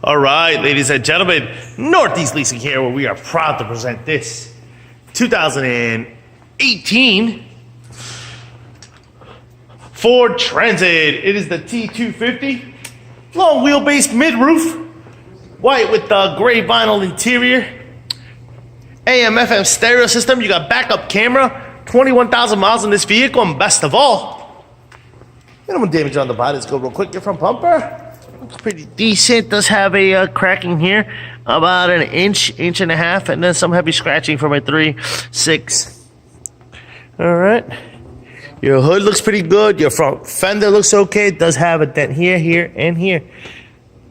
All right, ladies and gentlemen, Northeast Leasing here, where we are proud to present this 2018 Ford Transit. It is the T-250, long wheelbase mid-roof, white with the gray vinyl interior, AM/FM stereo system. You got backup camera, 21,000 miles in this vehicle, and best of all, minimum damage on the body. Let's go real quick. Your front bumper looks pretty decent. Does have a cracking here, about an inch and a half, and then some heavy scratching from a 3.6. All right. Your hood looks pretty good. Your front fender looks okay. It does have a dent here, here, and here.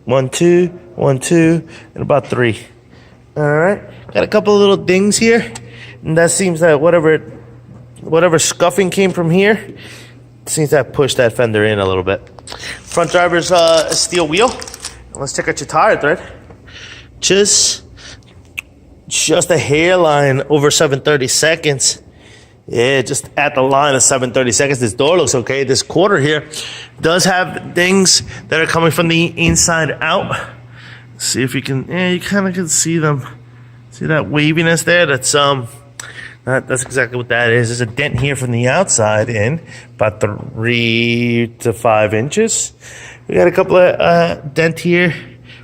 1, 2, 1, 2, and about 3. All right. Got a couple of little dings here, and that seems that whatever scuffing came from here seems to have pushed that fender in a little bit. Front driver's steel wheel. Let's check out your tire thread. Just a hairline over 7/32. Yeah, just at the line of 7/32. This door looks okay. This quarter here does have things that are coming from the inside out. Let's see if you can. Yeah, you kind of can see them. See that waviness there? That's exactly what that is. There's a dent here from the outside in, about 3 to 5 inches. We got a couple of dent here,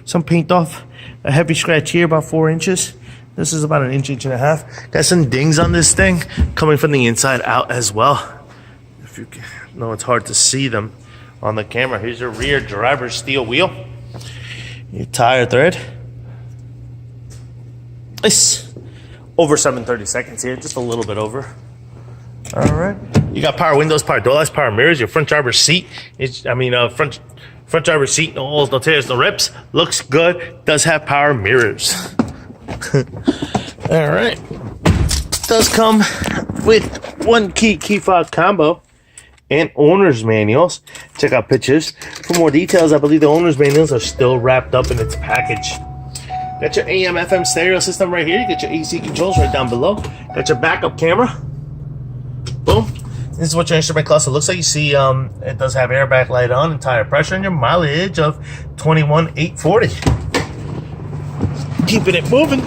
some paint off, a heavy scratch here, about 4 inches. This is about an inch and a half. Got some dings on this thing coming from the inside out as well. If you know, it's hard to see them on the camera. Here's your rear driver's steel wheel. Your tire thread. It's over 7/32 here, just a little bit over. All right. You got power windows, power door locks, power mirrors. Your front driver's seat. Front driver's seat, no holes, no tears, no rips. Looks good. Does have power mirrors. All right. Does come with one key fob combo and owner's manuals. Check out pictures for more details. I believe the owner's manuals are still wrapped up in its package. Got your AM/FM stereo system right here. You got your AC controls right down below. Got your backup camera. Boom. This is what your instrument cluster looks like. You see it does have airbag light on and tire pressure, and your mileage of 21,840. Keeping it moving.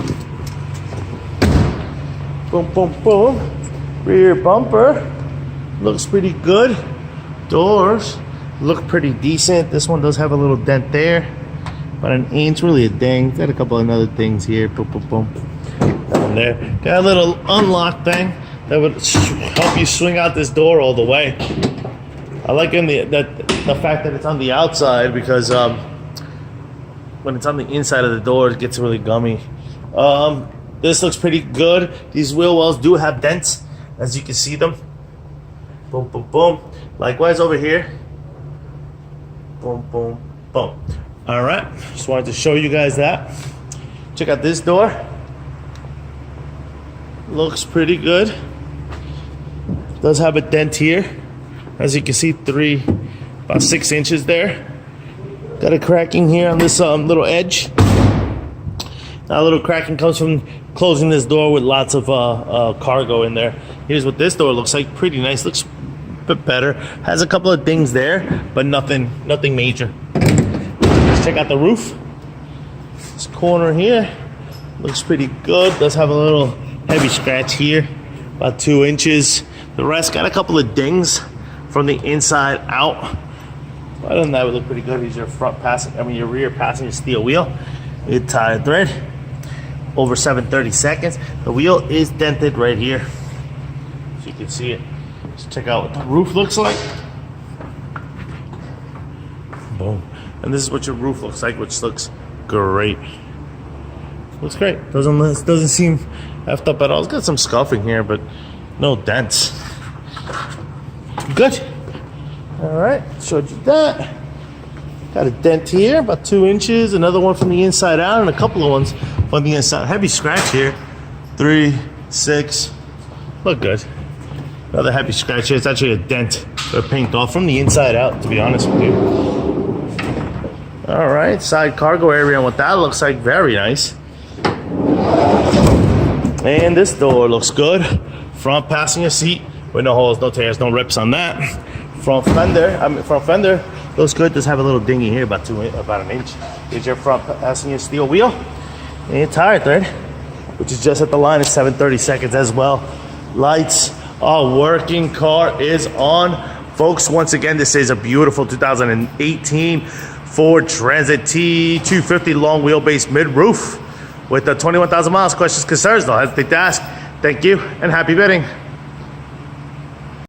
Boom, boom, boom. Rear bumper looks pretty good. Doors look pretty decent. This one does have a little dent there. About an inch, really a ding. Got a couple of other things here. Boom, boom, boom. Down there. Got a little unlock thing that would help you swing out this door all the way. I like the fact that it's on the outside, because when it's on the inside of the door, it gets really gummy. This looks pretty good. These wheel wells do have dents, as you can see them. Boom, boom, boom. Likewise over here. Boom, boom, boom. All right, just wanted to show you guys that. Check out this door. Looks pretty good. Does have a dent here. As you can see, about 6 inches there. Got a cracking here on this little edge. That little cracking comes from closing this door with lots of cargo in there. Here's what this door looks like. Pretty nice. Looks a bit better. Has a couple of things there, but nothing major. Check out the roof. This corner here looks pretty good. Does have a little heavy scratch here, about 2 inches. The rest got a couple of dings from the inside out. Other than that, it would look pretty good. Here's your your rear passenger steel wheel. Your tire thread over 7/32. The wheel is dented right here, so you can see it. Let's check out what the roof looks like. Boom. And this is what your roof looks like, which looks great. Looks great. Doesn't seem effed up at all. It's got some scuffing here, but no dents. Good. All right, showed you that. Got a dent here, about 2 inches. Another one from the inside out, and a couple of ones from the inside. Heavy scratch here. 3, 6. Look good. Another heavy scratch here. It's actually a dent or paint off from the inside out, to be honest with you. All right, side cargo area and what that looks like, very nice. And this door looks good. Front passenger seat with no holes, no tears, no rips on that. Front fender Looks good. Does have a little dingy here, about an inch. Here's your front passenger steel wheel and tire thread, which is just at the line at 730 seconds as well. Lights are working. Car is on. Folks, once again, this is a beautiful 2018 Ford Transit T250 long wheelbase mid-roof with the 21,000 miles. Questions, concerns, don't hesitate to ask. Thank you and happy bidding.